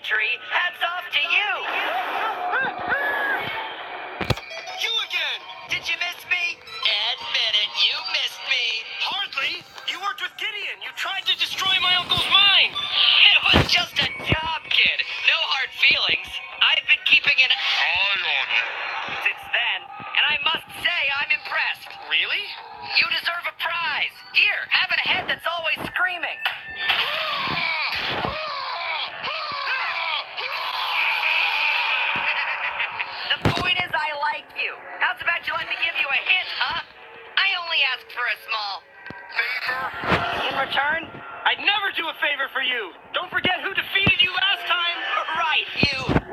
tree. Hats off to you. You again! Did you miss me? Admit it, you missed me. Hardly! You worked with Gideon! You tried to destroy my uncle's mine! It was just a job, kid. No hard feelings. I've been keeping an eye on it since then, and I must say I'm impressed. Really? You deserve a prize. Here, have a head that's always screaming. The point is I like you. How's about you let me give you a hint, huh? I only asked for a small favor. In return? I'd never do a favor for you! Don't forget who defeated you last time! Right, you.